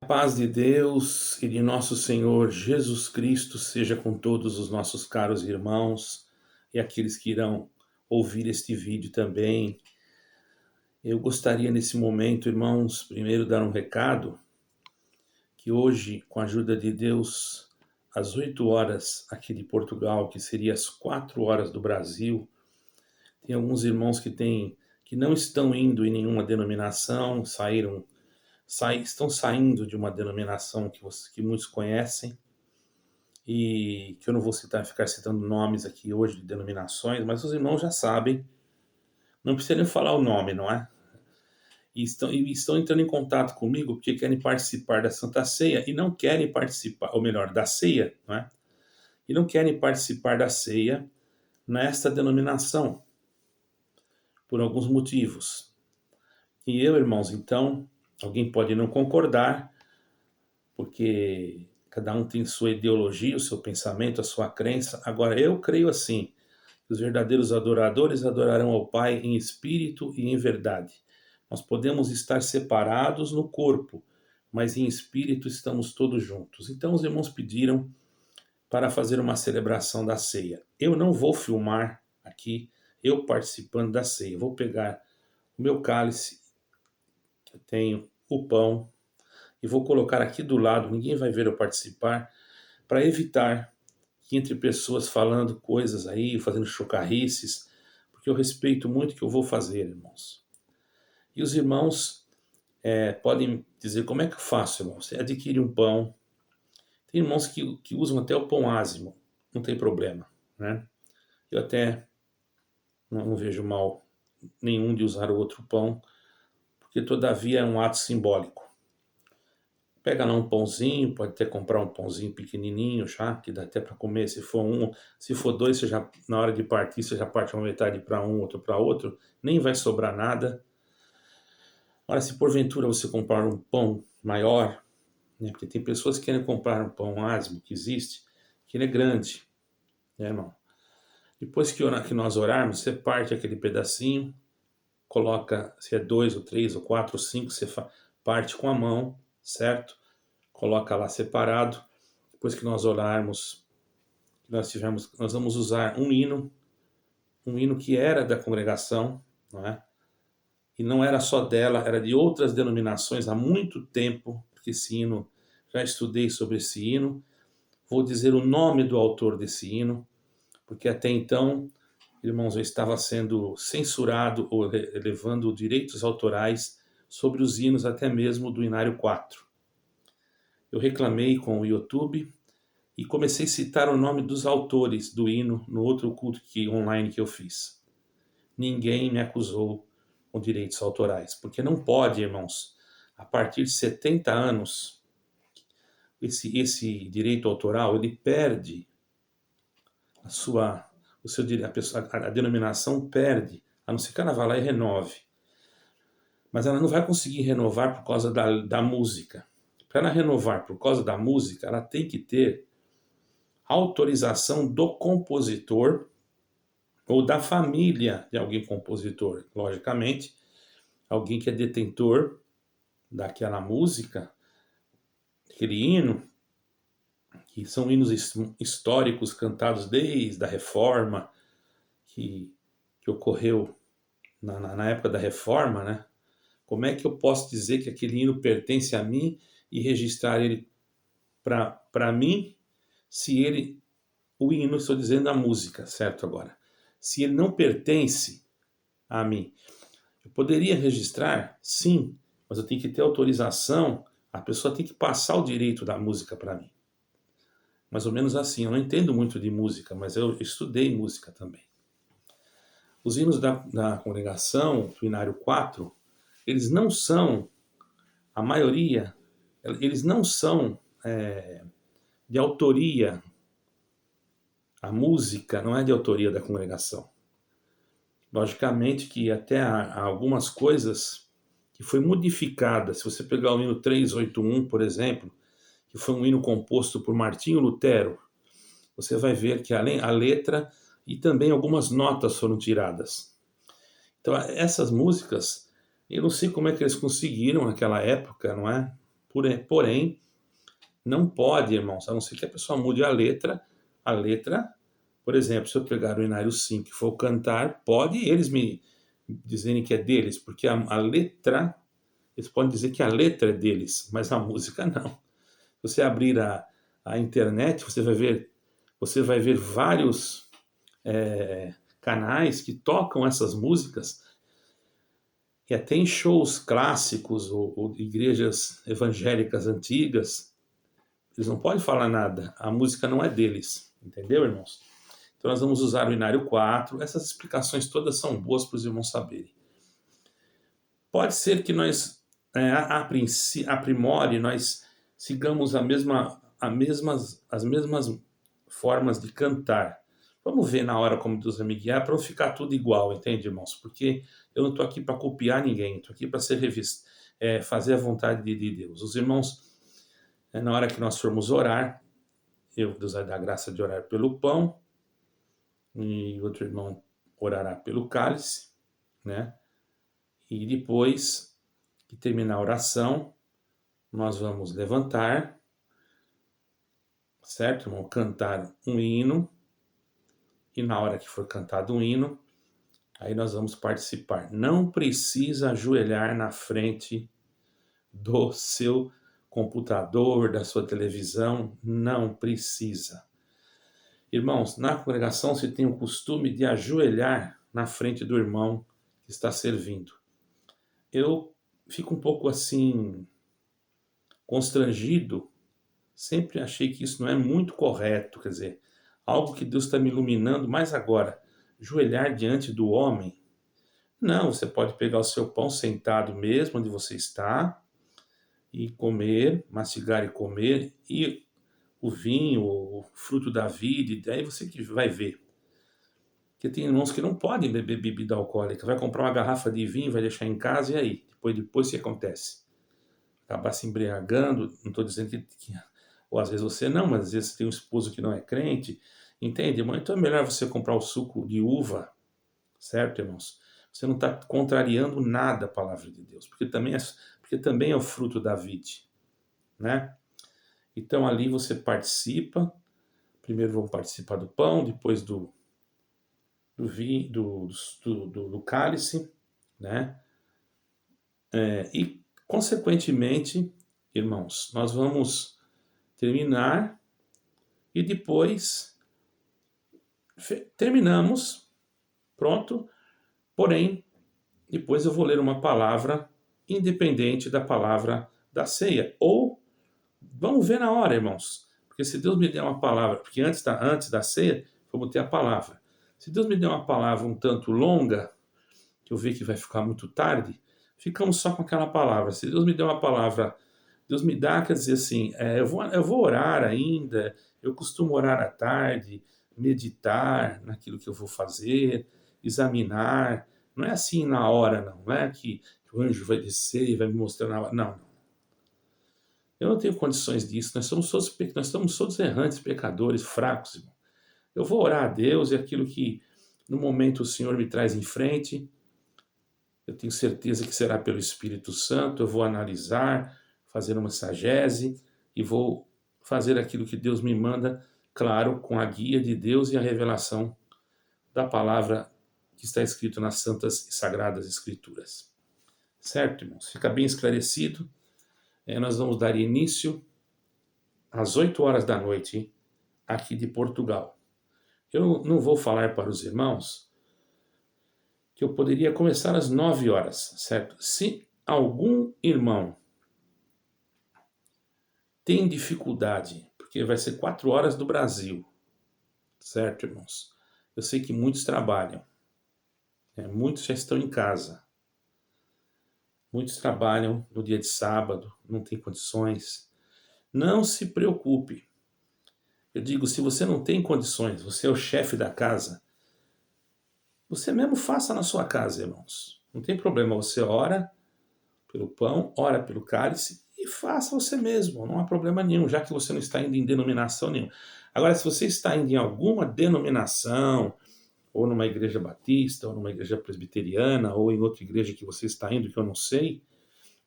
A paz de Deus e de nosso Senhor Jesus Cristo seja com todos os nossos caros irmãos e aqueles que irão ouvir este vídeo também. Eu gostaria nesse momento, irmãos, primeiro dar um recado que hoje, com a ajuda de Deus, às 8 horas aqui de Portugal, que seria às 4 horas do Brasil, tem alguns irmãos que não estão indo em nenhuma denominação, estão saindo de uma denominação que muitos conhecem, e que eu não vou ficar citando nomes aqui hoje de denominações, mas os irmãos já sabem, não precisa nem falar o nome, não é? E estão entrando em contato comigo porque querem participar da Santa Ceia e não querem participar, ou melhor, da ceia, não é? E não querem participar da ceia nesta denominação, por alguns motivos. E eu, irmãos, então, alguém pode não concordar, porque cada um tem sua ideologia, o seu pensamento, a sua crença. Agora, eu creio assim: os verdadeiros adoradores adorarão ao Pai em espírito e em verdade. Nós podemos estar separados no corpo, mas em espírito estamos todos juntos. Então, os irmãos pediram para fazer uma celebração da ceia. Eu não vou filmar aqui eu participando da ceia. Vou pegar o meu cálice, eu tenho o pão, e vou colocar aqui do lado, ninguém vai ver eu participar, para evitar que entre pessoas falando coisas aí, fazendo chocarrices, porque eu respeito muito o que eu vou fazer, irmãos. E os irmãos podem dizer: como é que eu faço, irmão? Você adquire um pão. Tem irmãos que usam até o pão ázimo, não tem problema, né? Eu até não vejo mal nenhum de usar o outro pão, porque todavia é um ato simbólico. Pega lá um pãozinho, pode até comprar um pãozinho pequenininho já, que dá até para comer. Se for um, se for dois, você já, na hora de partir, você já parte uma metade para um, outro para outro, nem vai sobrar nada. Agora, se porventura você comprar um pão maior, né, porque tem pessoas que querem comprar um pão asmo, que existe, que ele é grande, né, irmão? Depois que nós orarmos, você parte aquele pedacinho, coloca, se é 2 ou 3 ou 4 ou 5, você parte com a mão, certo? Coloca lá separado. Depois que nós orarmos, nós vamos usar um hino que era da congregação, não é? E não era só dela, era de outras denominações há muito tempo, porque esse hino, já estudei sobre esse hino. Vou dizer o nome do autor desse hino, porque até então, irmãos, eu estava sendo censurado ou levando direitos autorais sobre os hinos, até mesmo do Inário 4. Eu reclamei com o YouTube e comecei a citar o nome dos autores do hino no outro culto online que eu fiz. Ninguém me acusou com direitos autorais, porque não pode, irmãos, a partir de 70 anos, esse direito autoral, ele perde a sua, o seu, a denominação perde, a não ser que ela vá lá e renove. Mas ela não vai conseguir renovar por causa da música. Para ela renovar por causa da música, ela tem que ter autorização do compositor ou da família de alguém compositor. Logicamente, alguém que é detentor daquela música, aquele hino, que são hinos históricos cantados desde a Reforma, que ocorreu na época da Reforma, né? Como é que eu posso dizer que aquele hino pertence a mim e registrar ele para mim, se ele, o hino, estou dizendo a música, certo agora, se ele não pertence a mim? Eu poderia registrar? Sim, mas eu tenho que ter autorização, a pessoa tem que passar o direito da música para mim. Mais ou menos assim, eu não entendo muito de música, mas eu estudei música também. Os hinos da congregação, do Inário 4, eles não são, a maioria, eles não são de autoria. A música não é de autoria da congregação. Logicamente que até há algumas coisas que foi modificada. Se você pegar o hino 381, por exemplo, que foi um hino composto por Martinho Lutero, você vai ver que além a letra e também algumas notas foram tiradas. Então essas músicas, eu não sei como é que eles conseguiram naquela época, não é? Porém, não pode, irmãos, a não ser que a pessoa mude a letra, por exemplo, se eu pegar o Inário 5 e for cantar, pode eles me dizerem que é deles, porque a letra, eles podem dizer que a letra é deles, mas a música não. Se você abrir a internet, você vai ver vários canais que tocam essas músicas, e até em shows clássicos ou igrejas evangélicas antigas, eles não podem falar nada, a música não é deles, entendeu, irmãos? Então nós vamos usar o Inário 4, essas explicações todas são boas para os irmãos saberem. Pode ser que nós, a primori, nós sigamos as mesmas formas de cantar. Vamos ver na hora como Deus vai me guiar, para não ficar tudo igual, entende, irmãos? Porque eu não estou aqui para copiar ninguém, estou aqui para fazer a vontade de Deus. Os irmãos, na hora que nós formos orar, Deus vai dar a graça de orar pelo pão, e outro irmão orará pelo cálice, né? E depois que terminar a oração, nós vamos levantar, certo, irmão? Cantar um hino, e na hora que for cantado um hino, aí nós vamos participar. Não precisa ajoelhar na frente do seu computador, da sua televisão, não precisa. Irmãos, na congregação se tem o costume de ajoelhar na frente do irmão que está servindo. Eu fico um pouco assim, constrangido, sempre achei que isso não é muito correto, quer dizer, algo que Deus está me iluminando, mas agora, ajoelhar diante do homem, não, você pode pegar o seu pão sentado mesmo onde você está, e comer, mastigar e comer, e o vinho, o fruto da vida, e daí você que vai ver. Porque tem irmãos que não podem beber bebida alcoólica, vai comprar uma garrafa de vinho, vai deixar em casa, e aí? Depois o que acontece? Acabar se embriagando, não estou dizendo que... Ou às vezes você não, mas às vezes você tem um esposo que não é crente, entende, irmão? Então é melhor você comprar o suco de uva, certo, irmãos? Você não está contrariando nada a palavra de Deus, porque também é o fruto da vide, né? Então ali você participa, primeiro vamos participar do pão, depois do vinho, do cálice, né? E consequentemente, irmãos, nós vamos terminar e depois terminamos, pronto, porém, depois eu vou ler uma palavra independente da palavra da ceia, ou vamos ver na hora, irmãos, porque se Deus me der uma palavra, porque antes da ceia, vamos ter a palavra. Se Deus me der uma palavra um tanto longa, que eu ver que vai ficar muito tarde, ficamos só com aquela palavra. Se Deus me der uma palavra, Deus me dá, quer dizer assim, eu vou orar ainda, eu costumo orar à tarde, meditar naquilo que eu vou fazer, examinar. Não é assim na hora, não é que o anjo vai descer e vai me mostrar na hora. Não. Eu não tenho condições disso, nós somos todos errantes, pecadores, fracos, irmão. Eu vou orar a Deus e aquilo que no momento o Senhor me traz em frente, eu tenho certeza que será pelo Espírito Santo, eu vou analisar, fazer uma exegese e vou fazer aquilo que Deus me manda, claro, com a guia de Deus e a revelação da palavra que está escrito nas santas e sagradas escrituras. Certo, irmãos? Fica bem esclarecido. Nós vamos dar início às 8 horas da noite aqui de Portugal. Eu não vou falar para os irmãos que eu poderia começar às 9 horas, certo? Se algum irmão tem dificuldade, porque vai ser 4 horas do Brasil, certo, irmãos? Eu sei que muitos trabalham, muitos já estão em casa, muitos trabalham no dia de sábado, não tem condições. Não se preocupe. Eu digo, se você não tem condições, você é o chefe da casa, você mesmo faça na sua casa, irmãos. Não tem problema, você ora pelo pão, ora pelo cálice e faça você mesmo, não há problema nenhum, já que você não está indo em denominação nenhuma. Agora, se você está indo em alguma denominação, ou numa igreja batista, ou numa igreja presbiteriana, ou em outra igreja que você está indo, que eu não sei,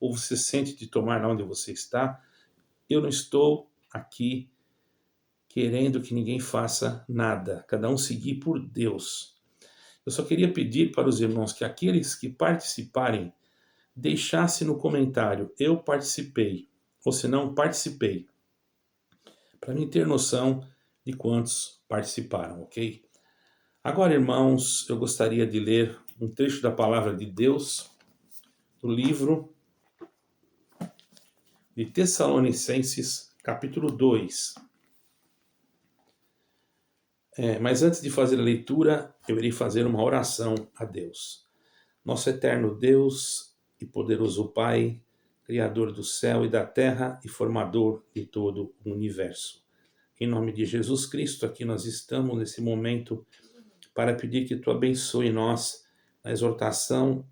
ou você sente de tomar lá onde você está, eu não estou aqui querendo que ninguém faça nada, cada um seguir por Deus. Eu só queria pedir para os irmãos que aqueles que participarem, deixassem no comentário, eu participei, ou se não, participei, para mim ter noção de quantos participaram, ok? Agora, irmãos, eu gostaria de ler um trecho da palavra de Deus, do livro de Tessalonicenses, capítulo 2. Mas antes de fazer a leitura, eu irei fazer uma oração a Deus. Nosso eterno Deus e poderoso Pai, Criador do céu e da terra e formador de todo o universo. Em nome de Jesus Cristo, aqui nós estamos nesse momento para pedir que Tu abençoe nós na exortação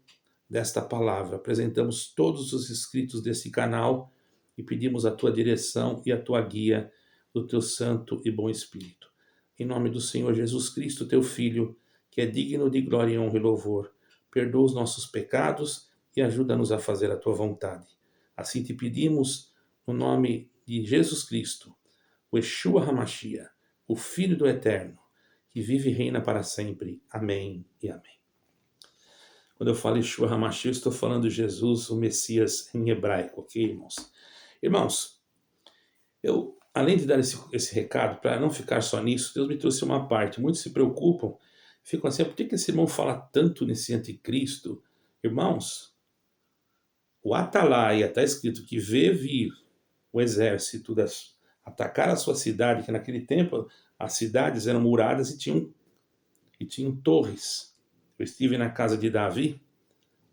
desta palavra. Apresentamos todos os inscritos desse canal e pedimos a Tua direção e a Tua guia do Teu Santo e Bom Espírito. Em nome do Senhor Jesus Cristo, Teu Filho, que é digno de glória, honra e louvor, perdoa os nossos pecados e ajuda-nos a fazer a Tua vontade. Assim te pedimos, no nome de Jesus Cristo, o Yeshua HaMashiach, o Filho do Eterno, que vive e reina para sempre. Amém e amém. Quando eu falo Yeshua HaMashiach, eu estou falando Jesus, o Messias em hebraico, ok, irmãos? Irmãos, eu, além de dar esse recado, para não ficar só nisso, Deus me trouxe uma parte. Muitos se preocupam, ficam assim, por que esse irmão fala tanto nesse anticristo? Irmãos, o Atalaia, está escrito que vê vir o exército atacar a sua cidade, que naquele tempo as cidades eram muradas e tinham torres. Eu estive na casa de Davi,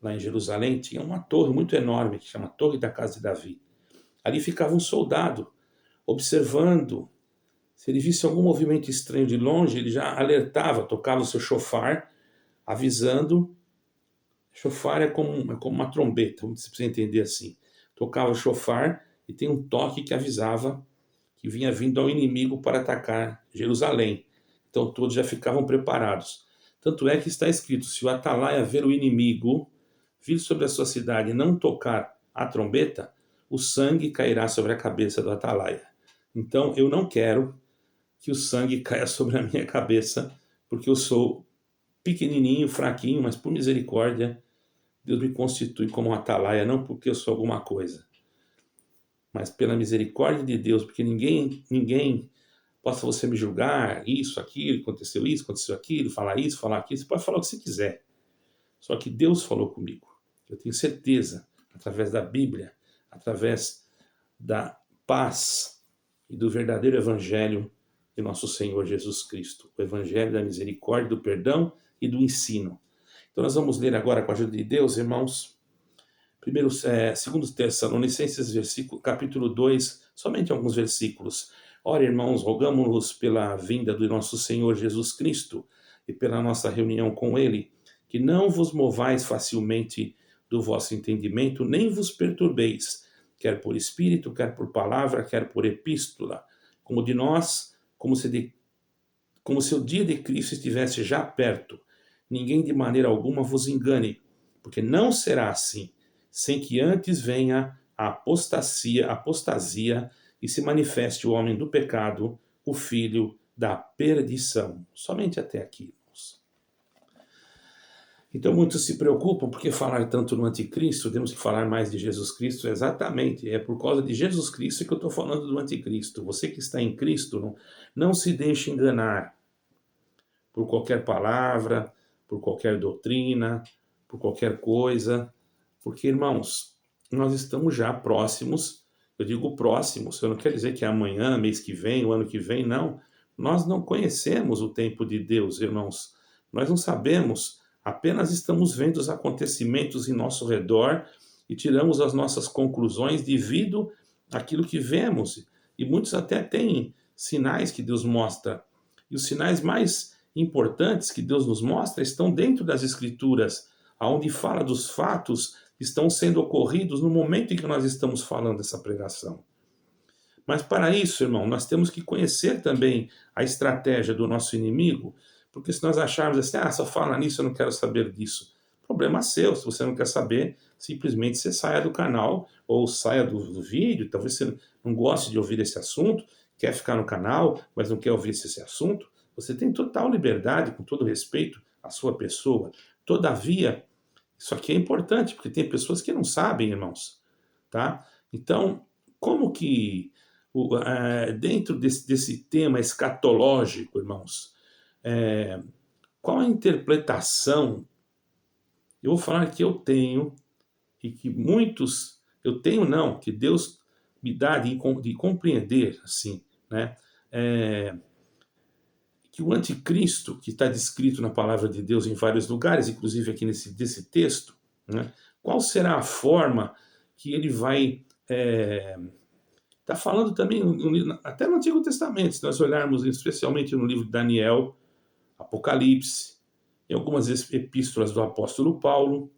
lá em Jerusalém, tinha uma torre muito enorme, que chama Torre da Casa de Davi. Ali ficava um soldado, observando. Se ele visse algum movimento estranho de longe, ele já alertava, tocava o seu chofar, avisando. Chofar é como uma trombeta, você precisa entender assim. Tocava o chofar e tem um toque que avisava que vinha vindo ao inimigo para atacar Jerusalém. Então todos já ficavam preparados. Tanto é que está escrito, se o Atalaia ver o inimigo vir sobre a sua cidade e não tocar a trombeta, o sangue cairá sobre a cabeça do Atalaia. Então eu não quero que o sangue caia sobre a minha cabeça, porque eu sou pequenininho, fraquinho, mas por misericórdia, Deus me constitui como um Atalaia, não porque eu sou alguma coisa, mas pela misericórdia de Deus, porque ninguém possa você me julgar, isso, aconteceu aquilo, falar isso, falar aquilo, você pode falar o que você quiser. Só que Deus falou comigo. Eu tenho certeza, através da Bíblia, através da paz e do verdadeiro evangelho de nosso Senhor Jesus Cristo, o evangelho da misericórdia, do perdão e do ensino. Então nós vamos ler agora com a ajuda de Deus, irmãos, segundo Tessalonicenses, capítulo 2, somente alguns versículos. Ora, irmãos, rogamo-vos pela vinda do nosso Senhor Jesus Cristo e pela nossa reunião com Ele, que não vos movais facilmente do vosso entendimento, nem vos perturbeis, quer por espírito, quer por palavra, quer por epístola, como se o dia de Cristo estivesse já perto. Ninguém de maneira alguma vos engane, porque não será assim, sem que antes venha a apostasia e se manifeste o homem do pecado, o filho da perdição. Somente até aqui, irmãos. Então muitos se preocupam porque falar tanto no anticristo, temos que falar mais de Jesus Cristo. Exatamente, é por causa de Jesus Cristo que eu estou falando do anticristo. Você que está em Cristo, não se deixe enganar por qualquer palavra, por qualquer doutrina, por qualquer coisa. Porque, irmãos, nós estamos já próximos, eu digo próximos, eu não quero dizer que é amanhã, mês que vem, o ano que vem, não. Nós não conhecemos o tempo de Deus, irmãos. Nós não sabemos, apenas estamos vendo os acontecimentos em nosso redor e tiramos as nossas conclusões devido àquilo que vemos. E muitos até têm sinais que Deus mostra. E os sinais mais importantes que Deus nos mostra estão dentro das Escrituras, onde fala dos fatos que estão sendo ocorridos no momento em que nós estamos falando essa pregação. Mas para isso, irmão, nós temos que conhecer também a estratégia do nosso inimigo, porque se nós acharmos assim, só fala nisso, eu não quero saber disso. Problema seu, se você não quer saber, simplesmente você saia do canal ou saia do vídeo. Talvez você não goste de ouvir esse assunto, quer ficar no canal, mas não quer ouvir esse assunto. Você tem total liberdade, com todo respeito à sua pessoa. Todavia, isso aqui é importante, porque tem pessoas que não sabem, irmãos, tá? Então, como que, dentro desse tema escatológico, irmãos, é, qual a interpretação, eu vou falar que eu tenho, e que muitos, eu tenho não, que Deus me dá de compreender, assim, né? É, que o anticristo, que está descrito na palavra de Deus em vários lugares, inclusive aqui desse texto, né? Qual será a forma que ele vai... Está falando também, até no Antigo Testamento, se nós olharmos especialmente no livro de Daniel, Apocalipse, em algumas epístolas do apóstolo Paulo,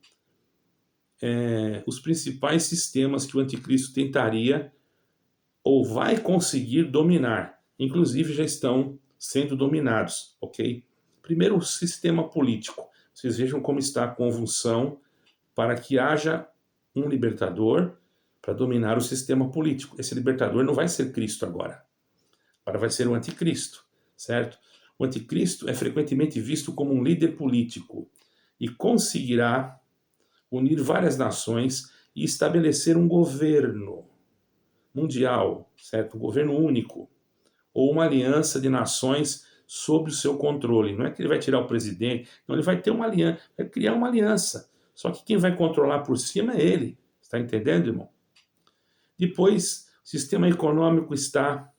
os principais sistemas que o anticristo tentaria ou vai conseguir dominar, inclusive já estão sendo dominados, ok? Primeiro, o sistema político. Vocês vejam como está a convulsão para que haja um libertador para dominar o sistema político. Esse libertador não vai ser Cristo agora vai ser o anticristo, certo? O anticristo é frequentemente visto como um líder político e conseguirá unir várias nações e estabelecer um governo mundial, certo? Um governo único, ou uma aliança de nações sob o seu controle. Não é que ele vai tirar o presidente, não, ele vai ter uma aliança, vai criar uma aliança. Só que quem vai controlar por cima é ele. Está entendendo, irmão? Depois, o sistema econômico está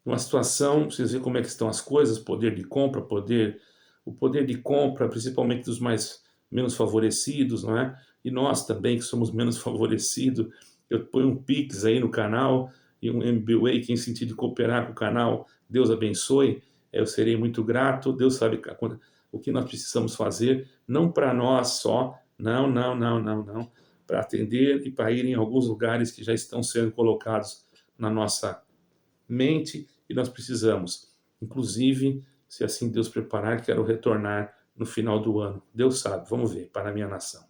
numa situação, vocês veem como é que estão as coisas, poder de compra, o poder de compra, principalmente dos menos favorecidos, não é? E nós também, que somos menos favorecidos, eu ponho um Pix aí no canal, e um MBWay, quem sentir de cooperar com o canal, Deus abençoe, eu serei muito grato, Deus sabe o que nós precisamos fazer, não para nós só, não, para atender e para ir em alguns lugares que já estão sendo colocados na nossa mente e nós precisamos. Inclusive, se assim Deus preparar, quero retornar no final do ano. Deus sabe, vamos ver, para a minha nação.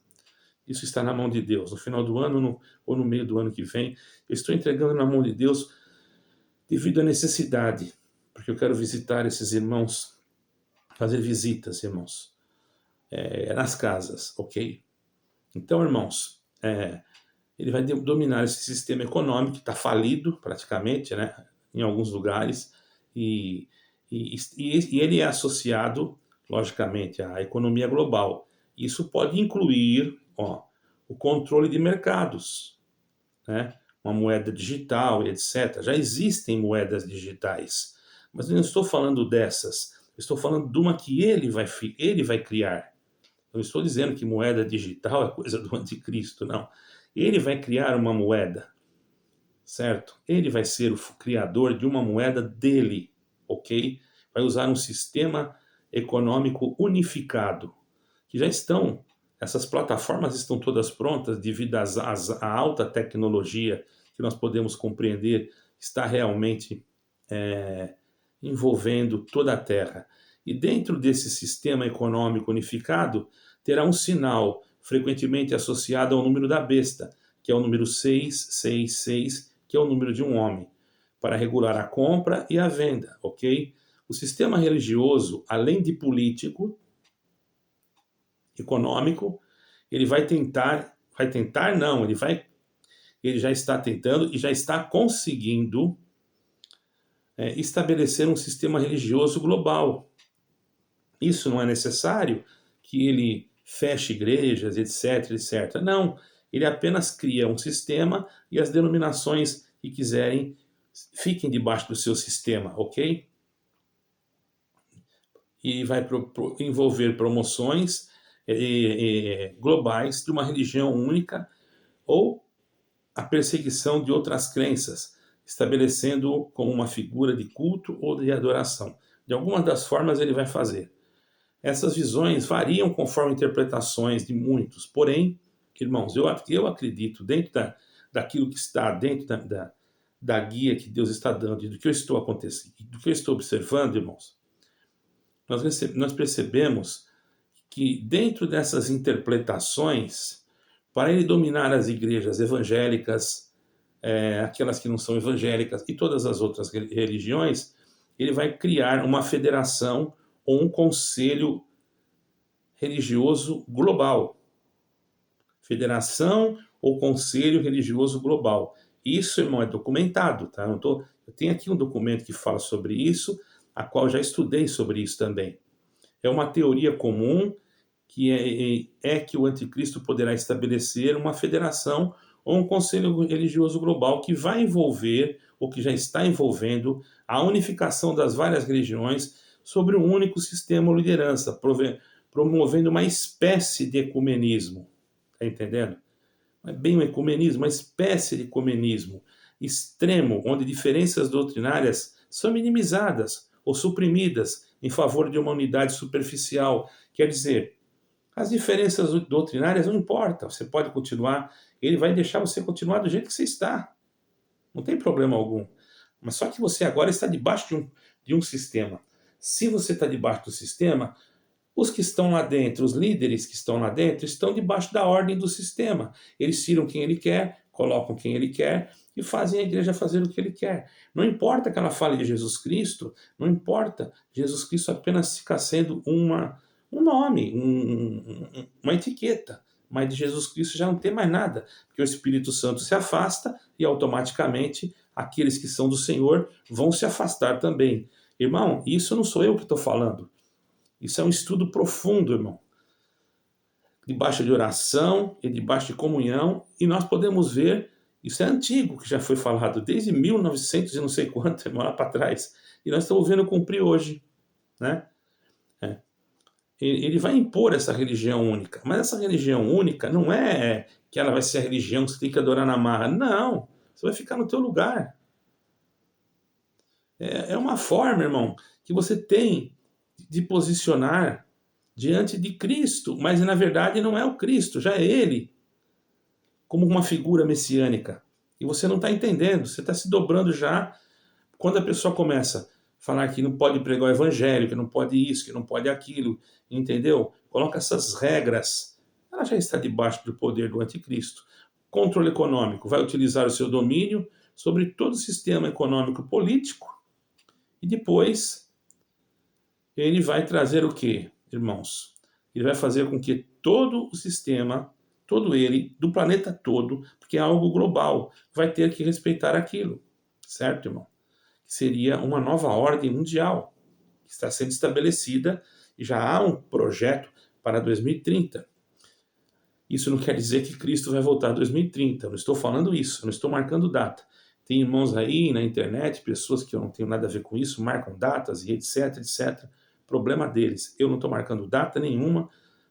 Isso está na mão de Deus. No final do ano ou no meio do ano que vem, eu estou entregando na mão de Deus devido à necessidade, porque eu quero visitar esses irmãos, fazer visitas, irmãos, nas casas, ok? Então, irmãos, ele vai dominar esse sistema econômico que está falido praticamente, né, em alguns lugares, e ele é associado, logicamente, à economia global. Isso pode incluir o controle de mercados, né, uma moeda digital, etc. Já existem moedas digitais, mas eu não estou falando dessas, eu estou falando de uma que ele vai criar. Eu não estou dizendo que moeda digital é coisa do anticristo, não. Ele vai criar uma moeda, certo? Ele vai ser o criador de uma moeda dele, ok? Vai usar um sistema econômico unificado, que já estão, essas plataformas estão todas prontas devido à alta tecnologia que nós podemos compreender, está realmente envolvendo toda a Terra. E dentro desse sistema econômico unificado, terá um sinal frequentemente associado ao número da besta, que é o número 666, que é o número de um homem, para regular a compra e a venda, ok? O sistema religioso, além de político, econômico, ele ele já está tentando e já está conseguindo estabelecer um sistema religioso global. Isso não é necessário que ele feche igrejas, etc, etc. Não, ele apenas cria um sistema e as denominações que quiserem fiquem debaixo do seu sistema, ok? E vai envolver promoções globais de uma religião única ou a perseguição de outras crenças, estabelecendo como uma figura de culto ou de adoração. De algumas das formas ele vai fazer. Essas visões variam conforme interpretações de muitos, porém, irmãos, eu acredito, dentro daquilo que está dentro da guia que Deus está dando e do que eu estou acontecendo, do que eu estou observando, irmãos, nós percebemos que dentro dessas interpretações, para ele dominar as igrejas evangélicas, aquelas que não são evangélicas e todas as outras religiões, ele vai criar uma federação ou um conselho religioso global. Federação ou Conselho Religioso Global. Isso, irmão, é documentado, tá? Eu tenho aqui um documento que fala sobre isso, a qual já estudei sobre isso também. É uma teoria comum que é que o anticristo poderá estabelecer uma federação ou um conselho religioso global que vai envolver, ou que já está envolvendo, a unificação das várias religiões sobre um único sistema ou liderança, promovendo uma espécie de ecumenismo. Está entendendo? Não é bem um ecumenismo, uma espécie de ecumenismo extremo, onde diferenças doutrinárias são minimizadas ou suprimidas em favor de uma unidade superficial. Quer dizer, as diferenças doutrinárias não importam, você pode continuar, ele vai deixar você continuar do jeito que você está. Não tem problema algum. Mas só que você agora está debaixo de um sistema. Se você está debaixo do sistema, os que estão lá dentro, os líderes que estão lá dentro, estão debaixo da ordem do sistema. Eles tiram quem ele quer, colocam quem ele quer e fazem a igreja fazer o que ele quer. Não importa que ela fale de Jesus Cristo, não importa. Jesus Cristo apenas fica sendo um nome, uma etiqueta. Mas de Jesus Cristo já não tem mais nada, porque o Espírito Santo se afasta e automaticamente aqueles que são do Senhor vão se afastar também. Irmão, isso não sou eu que estou falando. Isso é um estudo profundo, irmão. Debaixo de oração e debaixo de comunhão, e nós podemos ver, isso é antigo, que já foi falado desde 1900 e não sei quanto, irmão, lá para trás. E nós estamos vendo cumprir hoje, né? Ele vai impor essa religião única, mas essa religião única não é que ela vai ser a religião que você tem que adorar na marra. Não, você vai ficar no teu lugar. É uma forma, irmão, que você tem de posicionar diante de Cristo, mas na verdade não é o Cristo, já é Ele, como uma figura messiânica. E você não está entendendo, você está se dobrando já. Quando a pessoa começa a falar que não pode pregar o evangelho, que não pode isso, que não pode aquilo, entendeu? Coloca essas regras, ela já está debaixo do poder do anticristo. Controle econômico, vai utilizar o seu domínio sobre todo o sistema econômico político e depois ele vai trazer o quê, irmãos? Ele vai fazer com que todo o sistema, todo ele, do planeta todo, porque é algo global, vai ter que respeitar aquilo, certo, irmão? Seria uma nova ordem mundial que está sendo estabelecida e já há um projeto para 2030. Isso não quer dizer que Cristo vai voltar em 2030, eu não estou falando isso, eu não estou marcando data. Tem irmãos aí na internet, pessoas que eu não tenho nada a ver com isso, marcam datas e etc, etc. Problema deles. Eu não estou marcando data nenhuma,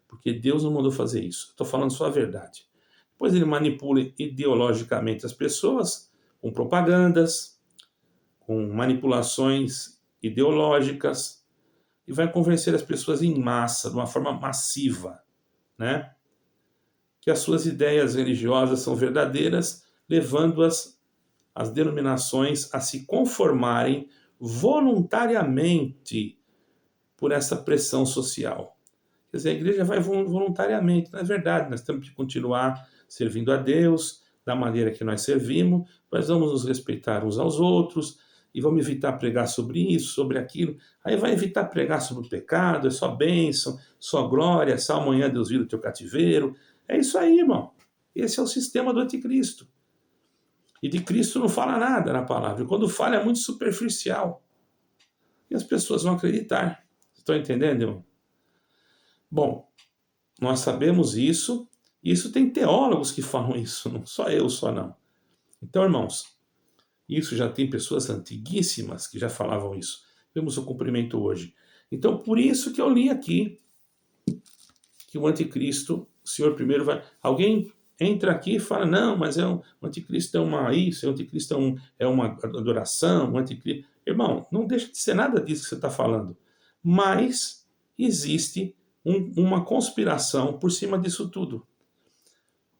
porque Deus não mandou fazer isso. Estou falando só a verdade. Depois ele manipula ideologicamente as pessoas com propagandas, com manipulações ideológicas, e vai convencer as pessoas em massa, de uma forma massiva, né? Que as suas ideias religiosas são verdadeiras, levando-as, as denominações, a se conformarem voluntariamente por essa pressão social. Quer dizer, a igreja vai voluntariamente, não é verdade, nós temos que continuar servindo a Deus da maneira que nós servimos, nós vamos nos respeitar uns aos outros, e vamos evitar pregar sobre isso, sobre aquilo. Aí vai evitar pregar sobre o pecado, é só bênção, só glória, só amanhã Deus vira o teu cativeiro. É isso aí, irmão. Esse é o sistema do anticristo. E de Cristo não fala nada na palavra. E quando fala é muito superficial. E as pessoas vão acreditar. Estão entendendo, irmão? Bom, nós sabemos isso. E isso tem teólogos que falam isso, não só eu, só não. Então, irmãos, isso já tem pessoas antiguíssimas que já falavam isso. Vemos o cumprimento hoje. Então, por isso que eu li aqui que o anticristo, o Senhor primeiro vai... Alguém entra aqui e fala, não, mas o anticristo é uma isso, o anticristo é uma adoração, o anticristo... Irmão, não deixa de ser nada disso que você está falando. Mas existe uma conspiração por cima disso tudo.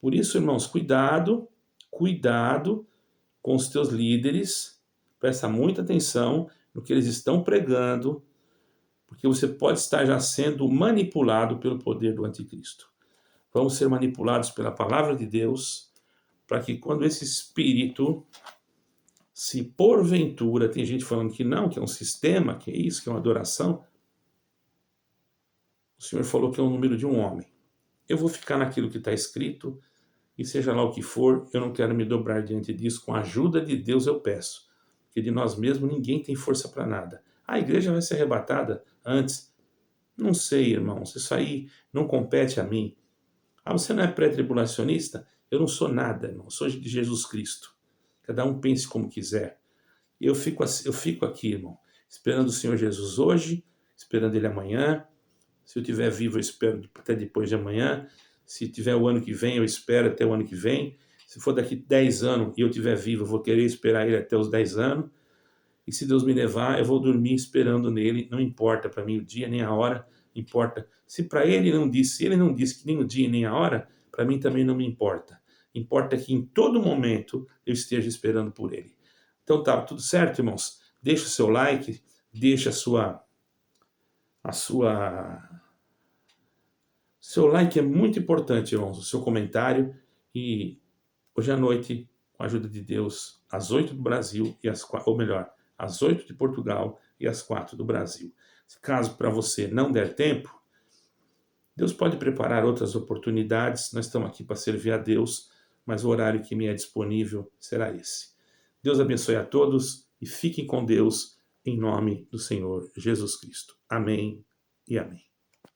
Por isso, irmãos, cuidado com os teus líderes, presta muita atenção no que eles estão pregando, porque você pode estar já sendo manipulado pelo poder do anticristo. Vamos ser manipulados pela palavra de Deus, para que quando esse espírito, se porventura, tem gente falando que não, que é um sistema, que é isso, que é uma adoração, o Senhor falou que é o número de um homem. Eu vou ficar naquilo que está escrito, e seja lá o que for, eu não quero me dobrar diante disso, com a ajuda de Deus eu peço, porque de nós mesmos ninguém tem força para nada. A igreja vai ser arrebatada antes? Não sei, irmãos, isso aí não compete a mim. Ah, você não é pré-tribulacionista? Eu não sou nada, irmão, eu sou de Jesus Cristo. Cada um pense como quiser. Eu fico aqui, irmão, esperando o Senhor Jesus hoje, esperando Ele amanhã. Se eu estiver vivo, eu espero até depois de amanhã. Se tiver o ano que vem, eu espero até o ano que vem. Se for daqui 10 anos e eu estiver vivo, eu vou querer esperar Ele até os 10 anos. E se Deus me levar, eu vou dormir esperando nele. Não importa para mim o dia nem a hora, importa. Se para ele não disse, se ele não disse que nem o dia nem a hora, para mim também não me importa. Importa que em todo momento eu esteja esperando por ele. Então tá, tudo certo, irmãos? Deixa o seu like, deixa seu like é muito importante, irmãos, o seu comentário. E hoje à noite, com a ajuda de Deus, às 8 do Brasil, ou melhor, às 8 de Portugal e às 4 do Brasil. Caso para você não der tempo, Deus pode preparar outras oportunidades. Nós estamos aqui para servir a Deus, mas o horário que me é disponível será esse. Deus abençoe a todos e fiquem com Deus em nome do Senhor Jesus Cristo. Amém e amém.